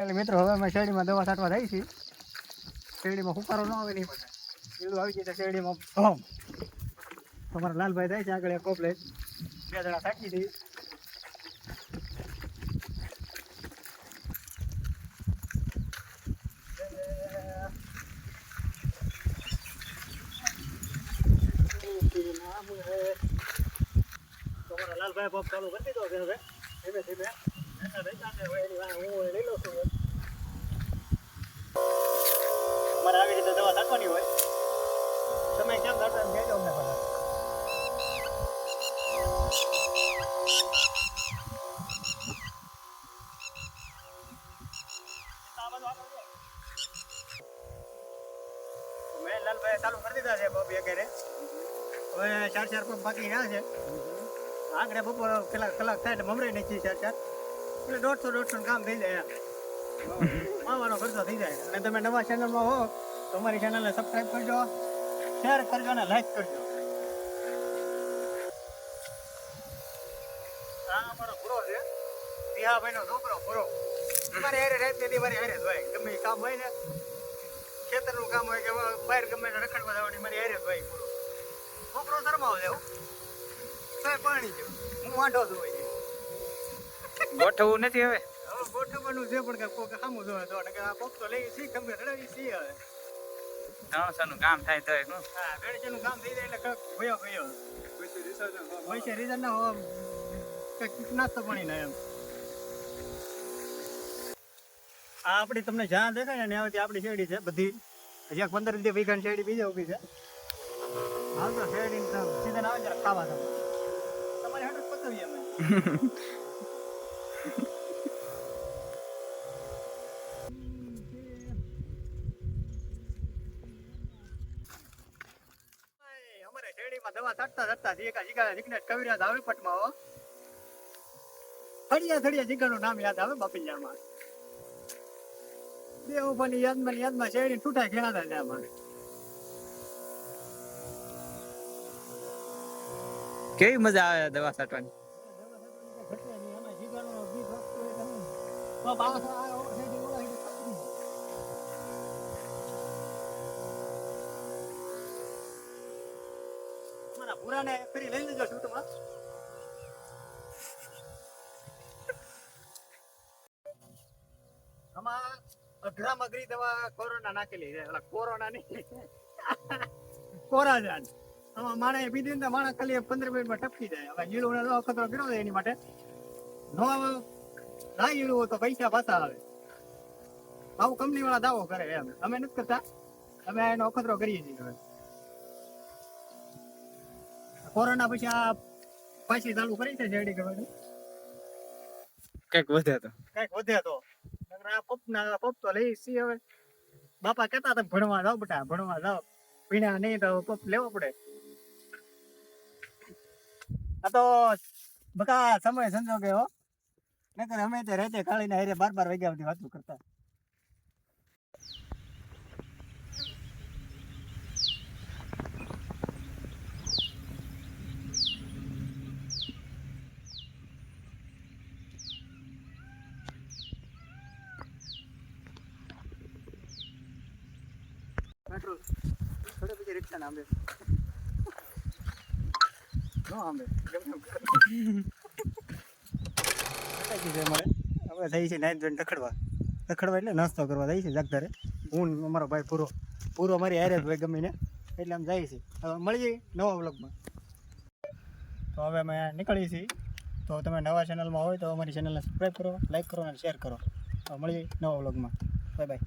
એટલે મિત્રો હવે અમે શેરડીમાં દવા છાંટવા જાય છે. શેરડીમાં હુકારો ન આવે નહીં બધા પેલું આવી જાય શેરડીમાં ભમ. તમારા લાલભાઈ જાય છે આગળ એક કોપ લઈ 2 જણા છાંટી દઈએ. તમારા લાલભાઈ પંપ ચાલુ કરી દીધો છે હવે ધીમે ધીમે. અમારે આવી રીતે દવા છાંટવાની હોય. સમય કેમ થતો એમ કહેજો અમને પહેલા. મેં લાલભાઈ ચાલુ કરી દીધા છે પંપ એક હવે 4 પંપ બાકી રહ્યા છે. આગળ બપોર કલાક થાય એટલે મમરાઈ નાખી 4 એટલે 150 કામ થઈ જાય. માવાનો ખર્ચો થઈ જાય. અને તમે નવા ચેનલમાં હો તો અમારી ચેનલને સબસ્ક્રાઈબ કરજો, શેર કરજો અને લાઈક કરજો. આ અમારો ભૂરો છે, રિહાભાઈનો છોકરો ભૂરો. તમારે હારે રાત ને મારી હારે જ હોય. ગમે એ કામ હોય ને, ખેતરનું કામ હોય કે બહાર ગમે રખડવા જવાની મારી હારે જ હોય ભૂરો. છોકરો શરમાવ લેવું તો પાણી જો હું વાંઢો છું હોય ગોઠવવું નથી હવે ગોઠવવાનું છે પણ કોક સામું જોવે તો આ કોક તો લઈ સી ગમે રડાવી સી હવે 300 નું કામ થાય તો હા 250 નું કામ થઈ જાય એટલે ભયો પૈસા રીઝન ના હો કઈક નાસ્તો પાણી ના એમ. આ આપણી તમને જ્યાં દેખાય ને ત્યાંથી આપણી શેરડી છે બધી. હજી 15 વીઘાની શેરડી બીજા ઉભી છે. હાલ તો શેરડી સીઝન આવે જરા ખાવા તમારે હાટું પતાવીએ અમે. અમારે શેરડીમાં દવા છાંટતા જીગા કવિરાજ આવે પટમાં થડિયા જીગાનું નામ યાદ આવે બાપીજામાં. બે ઉભાની યાદમાં શેરડી તૂટા ખેડાતા છે અમારે. કેવી મજા આવે દવા છાંટવાની. પૂરાને ફરી લઈ લેજો શૂટમાં. આમાં 18 અઘરી દવા કોરોના નાખેલી છે. કોરોના નહીં કોરાજાન. આમાં માણે પીધી ને માણસ ખાલી 15 મિનિટમાં ટપકી જાય. હવે જીલું અખતરો કર્યો એની માટે નો ના જીલું તો પૈસા પાછા આવે. આવું કંપની વાળા દાવો કરે એમ. અમે નથી કરતા, અમે એનો અખતરો કરીએ છીએ. હવે કોરોના પછી આ પાછી ચાલુ કરી છે શેરડી કરવાની. કઈક વધે તો આ પપ તો લઈ સી. હવે બાપા કહેતા હતા ભણવા જાઓ બેટા ભણવા જાઓ, પીણા નહીં તો પપ લેવો પડે. આ તો બકા સમય સંજોગે હો, નકર અમે તે રાતે કાળીને હારે 12 વાગ્યા સુધી વાતું કરતા. પેટ્રોલ થોડે પછી રિક્ષા ના આંબે નો આંબે અમારે હવે થઈ છે નાઈટ જોઈને રખડવા એટલે નાસ્તો કરવા જાય છે જાગધારે. હું અમારો ભાઈ પૂરો અમારી હારે જ હોય ગમે ને એટલે આમ જાય છે. હવે મળીએ નવા વ્લોગમાં. તો હવે અમે નીકળીએ છીએ. તો તમે નવા ચેનલમાં હોય તો અમારી ચેનલને સબસ્ક્રાઈબ કરો, લાઈક કરો અને શેર કરો. તો મળીએ નવા વ્લોગમાં. Bye bye.